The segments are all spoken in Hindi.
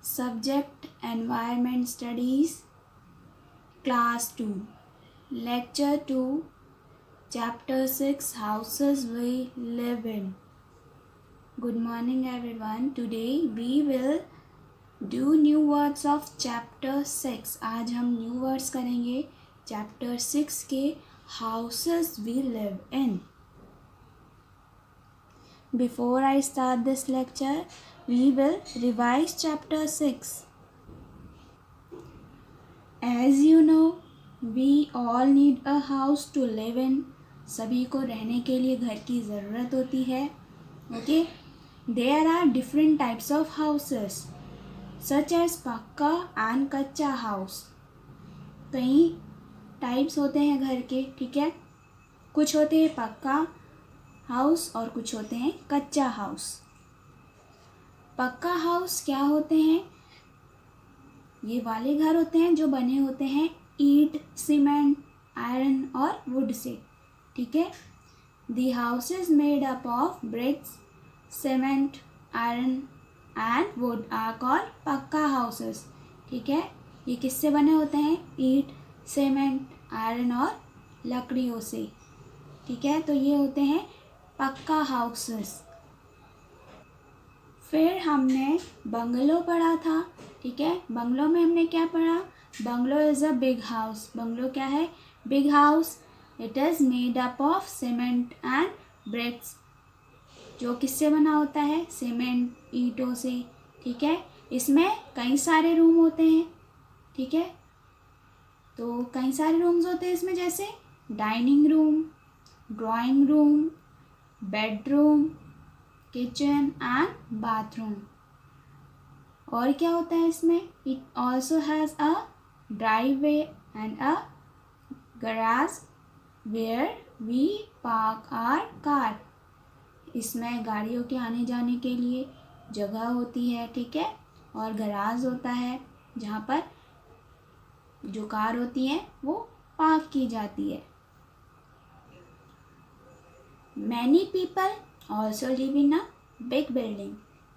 Subject Environment Studies, Class 2, Lecture 2, Chapter 6, Houses We Live In. Good morning everyone. Today we will do new words of Chapter 6. आज हम new words करेंगे Chapter 6 के Houses We Live In. Before I start this lecture, we will revise Chapter 6. As you know, we all need a house to live in. सभी को रहने के लिए घर की ज़रूरत होती है. Okay? There are different types of houses, such as पक्का and कच्चा house. कई टाइप्स होते हैं घर के, ठीक है. कुछ होते हैं पक्का हाउस और कुछ होते हैं कच्चा हाउस. पक्का हाउस क्या होते हैं? ये वाले घर होते हैं जो बने होते हैं ईंट, सीमेंट, आयरन और वुड से, ठीक है. The house is made up of bricks, cement, iron and wood are called pucca houses, ठीक है. ये किससे बने होते हैं? ईंट, सीमेंट, आयरन और लकड़ियों से, ठीक है. तो ये होते हैं पक्का हाउसेस. फिर हमने बंगलो पढ़ा था, ठीक है. बंगलो में हमने क्या पढ़ा? Bungalow is a big house. Bungalow क्या है? Big house. It is made up of cement and bricks. जो किससे बना होता है? सीमेंट, ईंटों से, ठीक है. इसमें कई सारे रूम होते हैं, ठीक है. तो कई सारे रूम्स होते हैं इसमें, जैसे dining room, drawing room, bedroom, kitchen and bathroom. और क्या होता है इसमें? It also has a driveway and a garage where we park our car. इसमें गाड़ियों के आने जाने के लिए जगह होती है, ठीक है. और गैराज होता है जहाँ पर जो कार होती है वो पार्क की जाती है. Many people also live in a big building.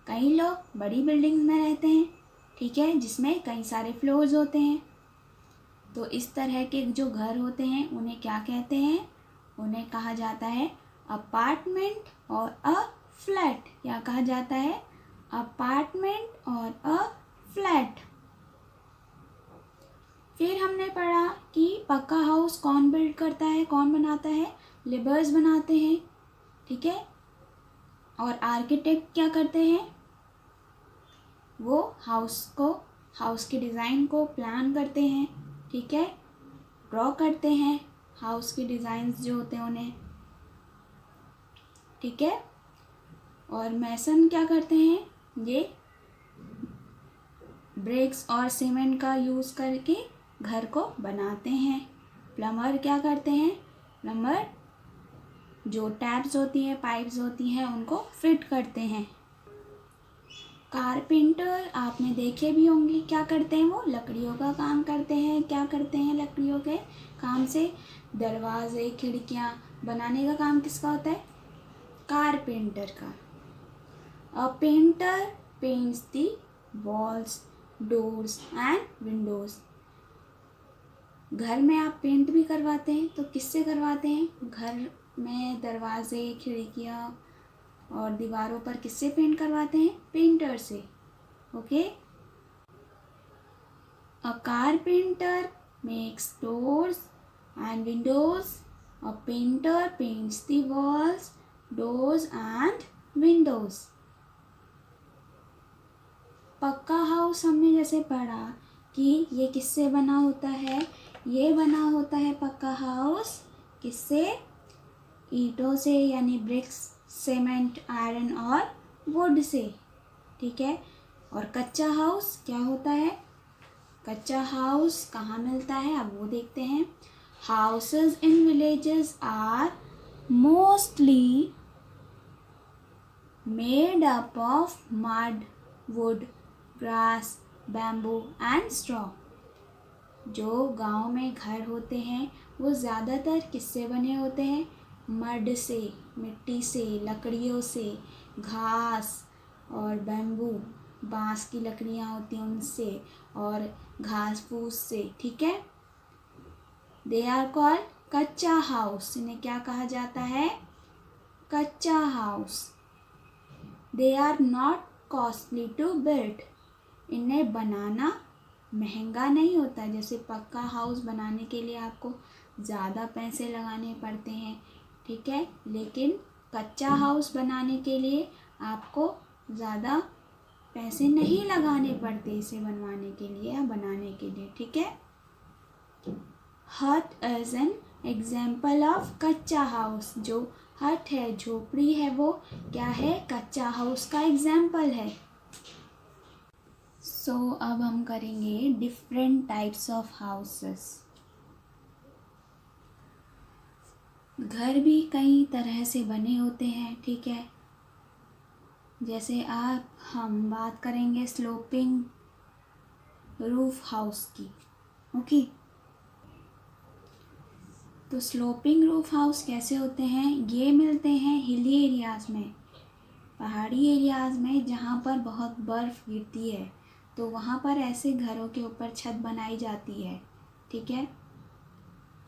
कई लोग बड़ी बिल्डिंग में रहते हैं, ठीक है, जिसमें कई सारे फ्लोर्स होते हैं. तो इस तरह के जो घर होते हैं उन्हें क्या कहते हैं? उन्हें कहा जाता है अपार्टमेंट और अ फ्लैट. क्या कहा जाता है? अपार्टमेंट और अ फ्लैट. फिर हमने पढ़ा कि पक्का हाउस कौन बिल्ड करता है, कौन बनाता है? लेबर्स बनाते हैं, ठीक है. और आर्किटेक्ट क्या करते हैं? वो हाउस के डिज़ाइन को प्लान करते हैं, ठीक है. ड्रॉ करते हैं हाउस के डिज़ाइंस जो होते हैं उन्हें, ठीक है. और मैसन क्या करते हैं? ये ब्रिक्स और सीमेंट का यूज़ करके घर को बनाते हैं. प्लम्बर क्या करते हैं? प्लम्बर जो टैप्स होती हैं, पाइप्स होती हैं, उनको फिट करते हैं. कारपेंटर आपने देखे भी होंगे, क्या करते हैं? वो लकड़ियों का काम करते हैं. क्या करते हैं लकड़ियों के काम से? दरवाजे, खिड़कियाँ बनाने का काम किसका होता है? कारपेंटर का. A painter paints the walls, doors and Windows. घर में आप पेंट भी करवाते हैं, तो किससे करवाते हैं? घर में दरवाजे, खिड़कियाँ और दीवारों पर किससे पेंट करवाते हैं? पेंटर से, okay. A carpenter makes doors and Windows. A painter paints the walls, doors and Windows. पक्का हाउस हमने जैसे पढ़ा कि ये किससे बना होता है? ये बना होता है पक्का हाउस किससे? ईंटों से, यानी ब्रिक्स, सीमेंट, आयरन और वुड से, ठीक है. और कच्चा हाउस क्या होता है? कच्चा हाउस कहाँ मिलता है? अब वो देखते हैं. Houses in villages are mostly made up of mud, wood, grass, bamboo and straw. जो गांव में घर होते हैं वो ज़्यादातर किससे बने होते हैं? मड से, मिट्टी से, लकड़ियों से, घास और बैम्बू बांस की लकड़ियाँ होती हैं उनसे और घास फूस से, ठीक है। They are called kutcha house, इन्हें क्या कहा जाता है, kutcha house. They are not costly to build, इन्हें बनाना महंगा नहीं होता। जैसे पक्का हाउस बनाने के लिए आपको ज़्यादा पैसे लगाने पड़ते हैं, ठीक है, लेकिन कच्चा हाउस बनाने के लिए आपको ज़्यादा पैसे नहीं लगाने पड़ते इसे बनवाने के लिए या बनाने के लिए, ठीक है। हट इज एन एग्जाम्पल ऑफ कच्चा हाउस, जो हट है, झोपड़ी है, वो क्या है, कच्चा हाउस का एग्जाम्पल है। सो अब हम करेंगे डिफरेंट टाइप्स ऑफ हाउसेस। घर भी कई तरह से बने होते हैं, ठीक है। जैसे हम बात करेंगे स्लोपिंग रूफ हाउस की, ओके। तो स्लोपिंग रूफ हाउस कैसे होते हैं, ये मिलते हैं हिली एरियाज़ में, पहाड़ी एरियाज़ में जहाँ पर बहुत बर्फ़ गिरती है, तो वहाँ पर ऐसे घरों के ऊपर छत बनाई जाती है, ठीक है।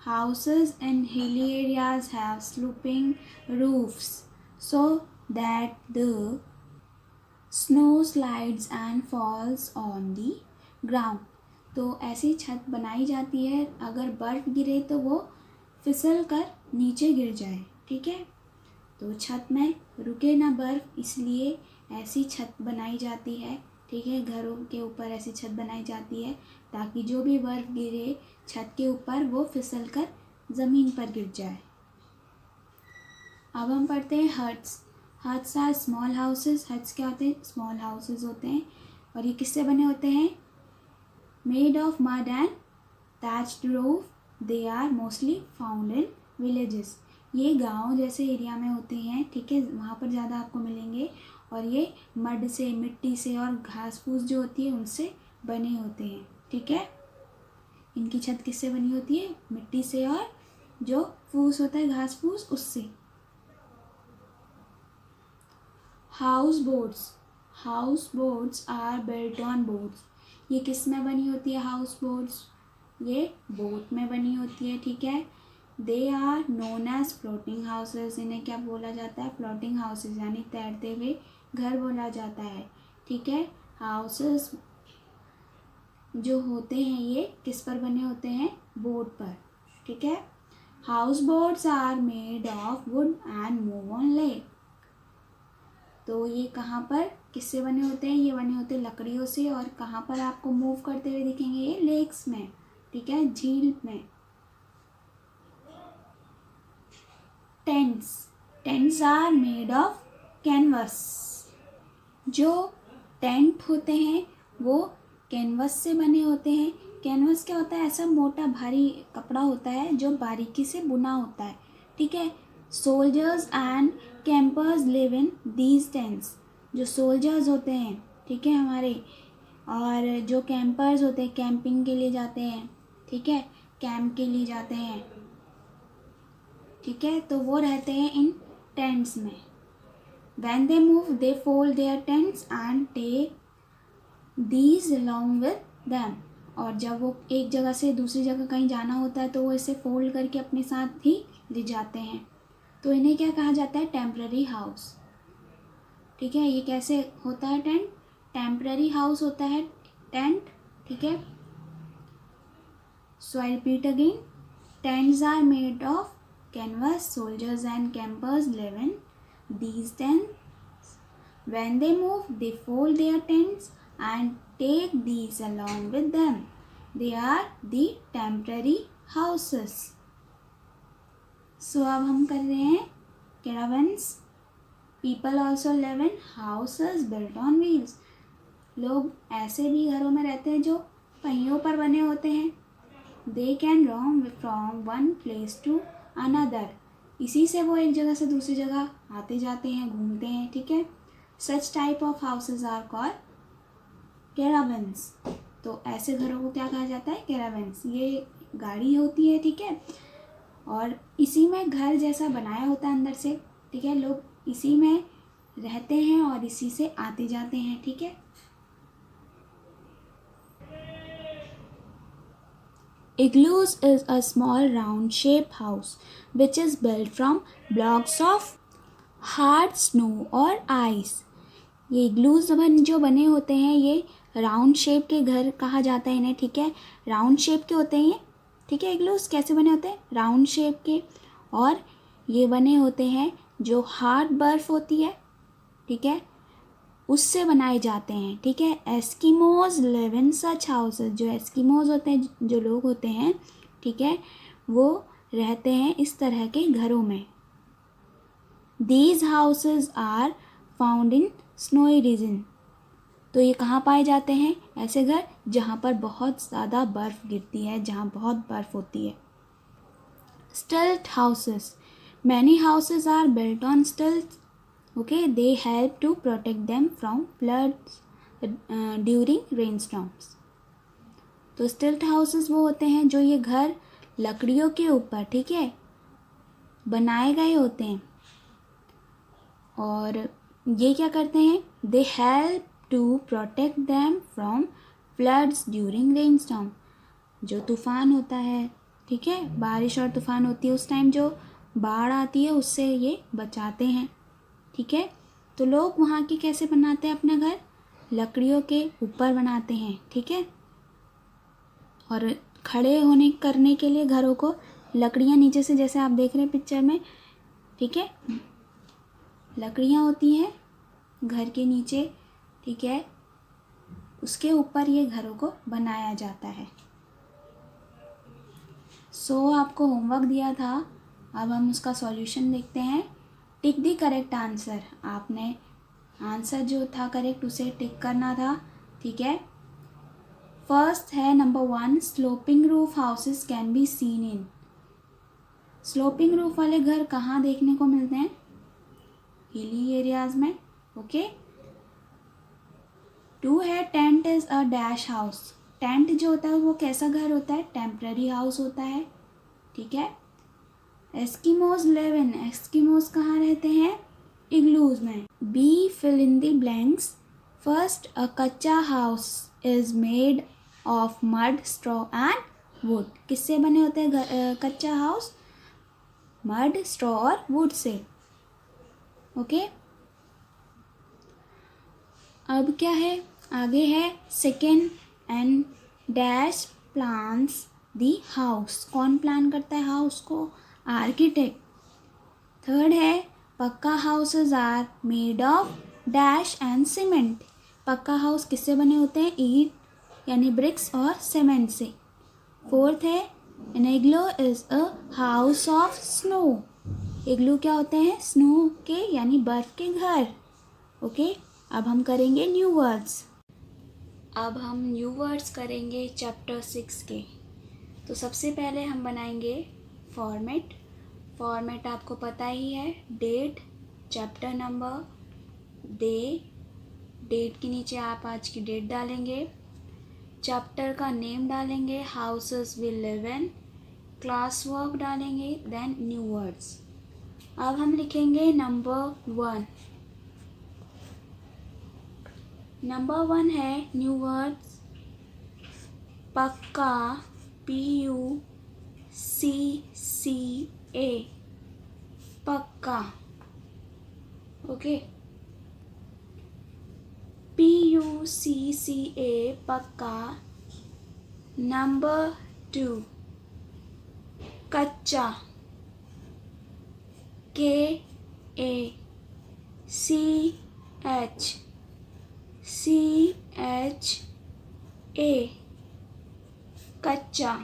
Houses in hilly areas have sloping roofs so that the snow slides and falls on the ground. तो ऐसी छत बनाई जाती है, अगर बर्फ़ गिरे तो वो फिसल कर नीचे गिर जाए, ठीक है। तो छत में रुके ना बर्फ़, इसलिए ऐसी छत बनाई जाती है, ठीक है। घरों के ऊपर ऐसी छत बनाई जाती है ताकि जो भी बर्फ़ गिरे छत के ऊपर वो फिसल कर ज़मीन पर गिर जाए। अब हम पढ़ते हैं huts. Huts are small houses. Huts क्या होते हैं, स्मॉल हाउसेस होते हैं, और ये किससे बने होते हैं, made of mud and thatched roof. They are mostly found in villages. ये गांव जैसे एरिया में होते हैं, ठीक है, वहाँ पर ज़्यादा आपको मिलेंगे, और ये मड से, मिट्टी से और घास फूस जो होती है उनसे बने होते हैं, ठीक है। इनकी छत किससे बनी होती है, मिट्टी से और जो फूस होता है घास फूस उससे। House boats. House boats are built on boats. ये किस में बनी होती है हाउस बोट्स, ये बोट में बनी होती है, ठीक है। They are known as floating houses. इन्हें क्या बोला जाता है, फ्लोटिंग हाउसेस, यानी तैरते हुए घर बोला जाता है, ठीक है। हाउसेस जो होते हैं ये किस पर बने होते हैं, बोट पर, ठीक है। House boats are made of wood and move on lake. तो ये कहाँ पर किससे बने होते हैं, ये बने होते हैं लकड़ियों से, और कहाँ पर आपको मूव करते हुए दिखेंगे, ये लेक्स में, ठीक है, झील में। Tents. Tents are made of canvas. जो टेंट होते हैं वो कैनवस से बने होते हैं। कैनवस क्या होता है, ऐसा मोटा भारी कपड़ा होता है जो बारीकी से बुना होता है, ठीक है। Soldiers and campers live in these tents. जो सोल्जर्स होते हैं, ठीक है, हमारे, और जो कैंपर्स होते हैं, कैंपिंग के लिए जाते हैं, ठीक है, कैंप के लिए जाते हैं, ठीक है, तो वो रहते हैं इन टेंट्स में। When they move, they fold their tents and take these along with them. और जब वो एक जगह से दूसरी जगह कहीं जाना होता है तो वो इसे फोल्ड करके अपने साथ ही ले जाते हैं। तो इन्हें क्या कहा जाता है, टेम्पररी हाउस, ठीक है। ये कैसे होता है टेंट, टेम्पररी हाउस होता है टेंट, ठीक है। So I repeat again, tents are made of canvas, soldiers and campers live in these tents. When they move, they fold their tents and take these along with them. They are the temporary houses. So अब हम कर रहे हैं caravans. People also live in houses built on wheels. लोग ऐसे भी घरों में रहते हैं जो पहियों पर बने होते हैं। They can roam from one place to another. इसी से वो एक जगह से दूसरी जगह आते जाते हैं, घूमते हैं, ठीक है। Such type of houses are called caravans. तो ऐसे घरों को क्या कहा जाता है, कैरावन्स। ये गाड़ी होती है, ठीक है, और इसी में घर जैसा बनाया होता है अंदर से, ठीक है। लोग इसी में रहते हैं और इसी से आते जाते हैं, ठीक है। Igloos is a small round shaped house which is built from blocks of hard snow or ice. ये इग्लूज जो बने होते हैं ये राउंड शेप के घर कहा जाता है इन्हें, ठीक है. राउंड शेप के होते हैं ये, ठीक है. इग्लूज कैसे बने होते हैं? राउंड शेप के, और ये बने होते हैं जो हार्ड बर्फ़ होती है, ठीक है, उससे बनाए जाते हैं, ठीक है. Eskimos live in such houses. जो एस्किमोज होते हैं, जो लोग होते हैं, ठीक है, वो रहते हैं इस तरह के घरों में. These houses are found in snowy region. तो ये कहाँ पाए जाते हैं? ऐसे घर जहाँ पर बहुत ज़्यादा बर्फ़ गिरती है, जहाँ बहुत बर्फ़ होती है. Stilt houses. Many houses are built on stilt. Okay, they help to protect them from floods during rainstorms. तो स्टिल्ट हाउसेस वो होते हैं जो ये घर लकड़ियों के ऊपर, ठीक है, बनाए गए होते हैं. और ये क्या करते हैं? They help to protect them from floods during rainstorm. जो तूफ़ान होता है, ठीक है, बारिश और तूफ़ान होती है, उस टाइम जो बाढ़ आती है उससे ये बचाते हैं, ठीक है. तो लोग वहाँ की कैसे बनाते हैं अपना घर? लकड़ियों के ऊपर बनाते हैं, ठीक है. और खड़े होने करने के लिए घरों को लकड़ियाँ नीचे से, जैसे आप देख रहे हैं पिक्चर में, ठीक है, लकड़ियाँ होती हैं घर के नीचे, ठीक है, उसके ऊपर ये घरों को बनाया जाता है. आपको होमवर्क दिया था, अब हम उसका सॉल्यूशन देखते हैं. टिक दी करेक्ट आंसर. आपने आंसर जो था करेक्ट उसे टिक करना था, ठीक है. फर्स्ट है number 1, sloping roof houses can be seen in. Sloping roof वाले घर कहाँ देखने को मिलते हैं? हिली एरियाज में, ओके. 2 है tent is a dash house. Tent जो होता है वो कैसा घर होता है? टेम्पररी हाउस होता है, ठीक है. Eskimos live in. एस्किमोज कहाँ रहते हैं? इग्लूज में. Be fill in the blanks. First, a kachcha house is made of mud, straw and wood. किससे बने होते हैं कच्चा हाउस? मड, स्ट्रॉ और वुड से, ओके. अब क्या है? आगे है second, and dash plans the house. कौन प्लान करता है हाउस को? आर्किटेक्ट. थर्ड है pucca houses are made of dash and cement. पक्का हाउस किससे बने होते हैं? ईंट यानी ब्रिक्स और सीमेंट से. फोर्थ है an igloo is a house of snow. Igloo क्या होते हैं? स्नो के यानी बर्फ के घर, ओके. अब हम करेंगे न्यू वर्ड्स. अब हम न्यू वर्ड्स करेंगे चैप्टर 6 के. तो सबसे पहले हम बनाएंगे फॉर्मेट. फॉर्मेट आपको पता ही है, date, chapter number, day. Date के नीचे आप आज की डेट डालेंगे. चैप्टर का नेम डालेंगे, houses will live in. Class work डालेंगे, देन न्यू वर्ड्स. अब हम लिखेंगे नंबर 1. नंबर 1 है न्यू वर्ड्स पक्का. PUCCA, पक्का, ओके. PUCCA, पक्का. नंबर 2 कच्चा. KACHCHA, कच्चा.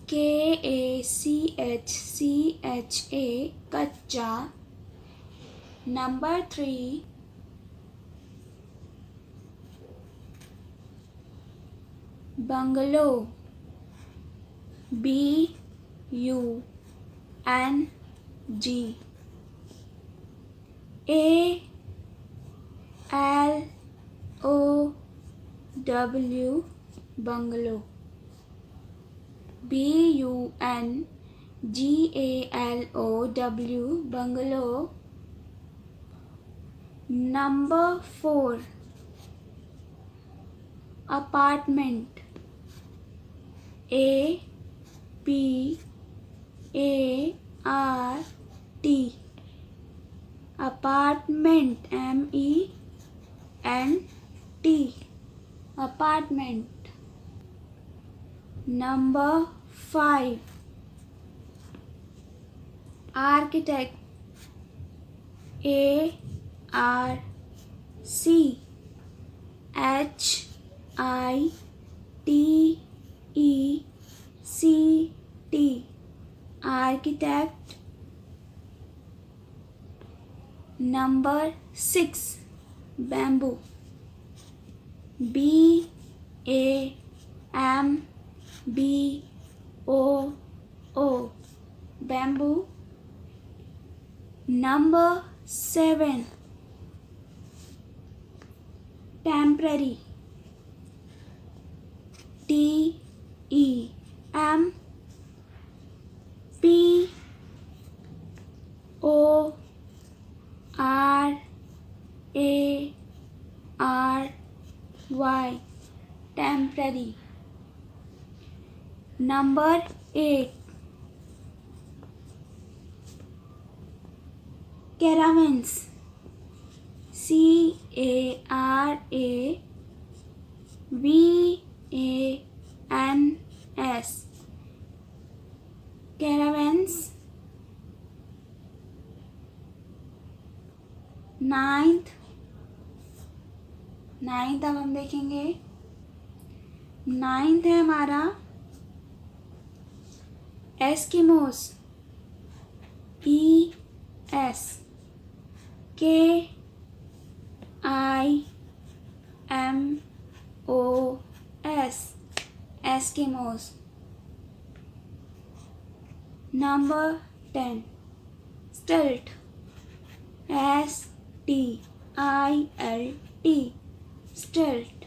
KACHCHA, कच्चा. Number 3 bungalow. BUNGALOW, bungalow. BUNGALOW, bungalow. Number 4 apartment. A-P-A-R-T. Apartment. M-E-N-T. Apartment. Number 5. Architect. A-R-C-H-I-T-E-C-T. Architect. Number 6. Bamboo. B-A-M-B-O-O. Bamboo. Number 7. Temporary. T-E-M-P-O-R-A-R-Y. Temporary. Number 8. Caravans. C-A-R-A-V-A-N-S. Caravans. 9th अब हम देखेंगे. 9th है हमारा Eskimos. E-S-K-I-M-O-S. Eskimos. Number 10. Stilt. S-T-I-L-T. Stilt.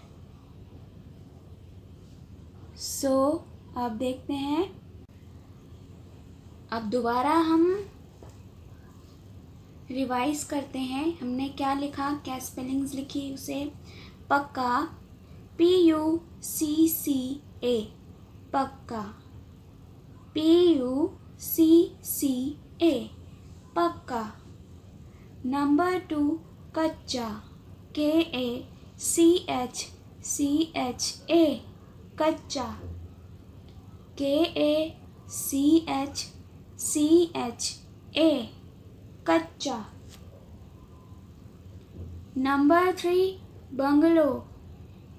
So अब देखते हैं. अब दोबारा हम रिवाइज करते हैं. हमने क्या लिखा, क्या स्पेलिंग्स लिखी उसे. पक्का. P-U-C-C-A. पक्का. P-U-C-C-A. पक्का. नंबर 2. कच्चा. K-A-C-H-C-H-A. कच्चा. K-A-C-H-C-H-A. कच्चा. Number 3. Bungalow.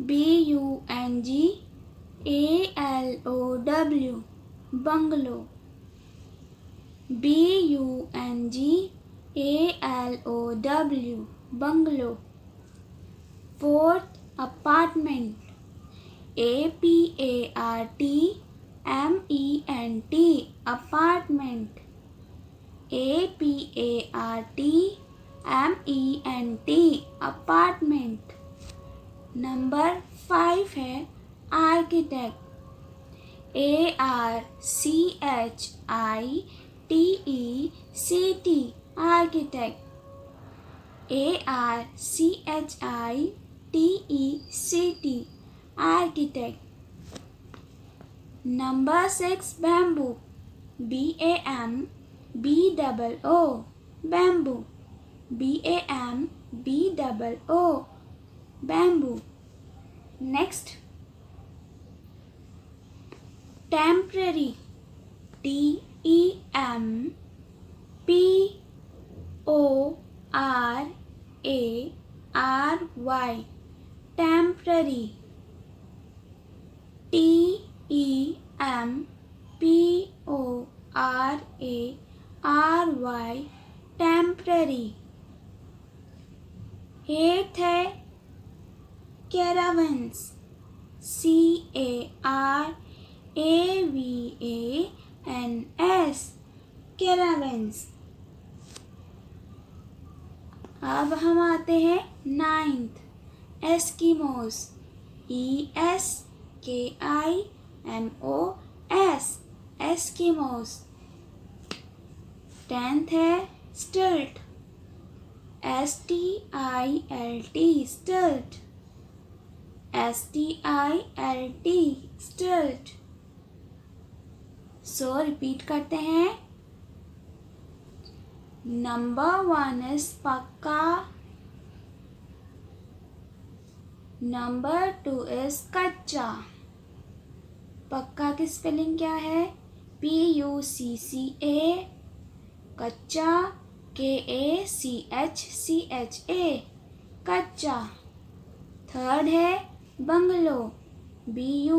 B-U-N-G-A-L-O-W. Bungalow. B-U-N-G-A-L-O-W. Bungalow. 4th. Apartment. A-P-A-R-T-M-E-N-T. Apartment. A-P-A-R-T-M-E-N-T. Apartment. Number 5 है architect. A-R-C-H-I-T-E-C-T. Architect. A-R-C-H-I-T-E-C-T. Architect. Number 6. Bamboo. B-A-M-B-O-O. Bamboo. B-A-M-B-O-O. Bamboo. Next. Temporary. T-E-M-P-O-R-A-R-Y. Temporary. T-E-M-P-O-R-A-R-Y. Temporary. 8th है कैरावंस. C-A-R-A-V-A-N-S. कैरावंस. अब हम आते हैं 9th. Eskimos. E-S-K-I-M-O-S. Eskimos. 10th है स्टिल्ट. S-T-I-L-T. स्टिल्ट. STILT, stilt. So repeat करते हैं. Number 1 is पक्का. Number 2 is कच्चा. पक्का की स्पेलिंग क्या है? PUCCA. कच्चा KACHCHA, कच्चा. थर्ड है bungalow, BUNGALOW,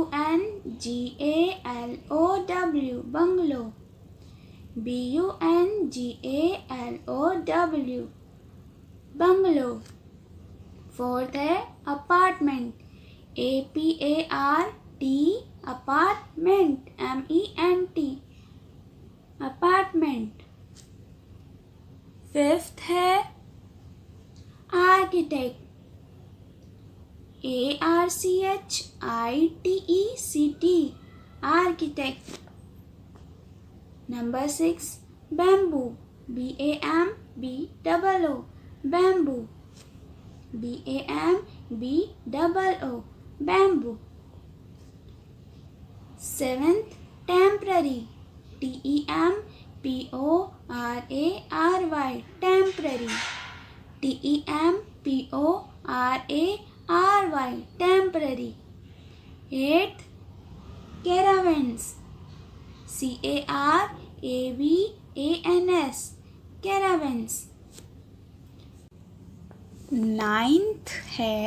bungalow, BUNGALOW, bungalow. Fourth है apartment, APART, apartment, MENT, apartment. Fifth है architect, ARCHITECT, architect. Number 6 bamboo, BAMBOO, bamboo, BAMBOO, bamboo. Seventh temporary, TEMPORARY, temporary, TEMPORARY, temporary. Eighth caravans, CARAVANS, caravans. Ninth है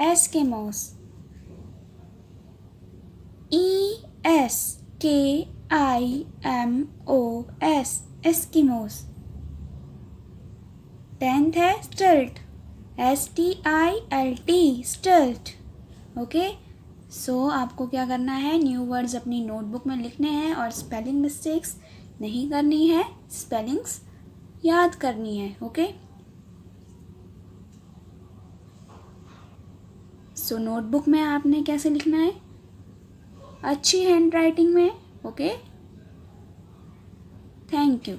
एस्किमोस, ESKIMOS, एस्किमोस. टेंथ है स्टिल्ट, STILT, स्टिल्ट. ओके. सो आपको क्या करना है, न्यू वर्ड्स अपनी नोटबुक में लिखने हैं और स्पेलिंग मिस्टेक्स नहीं करनी है, स्पेलिंग्स याद करनी है. ओके. सो नोटबुक में आपने कैसे लिखना है, अच्छी हैंड राइटिंग में. ओके. Thank you.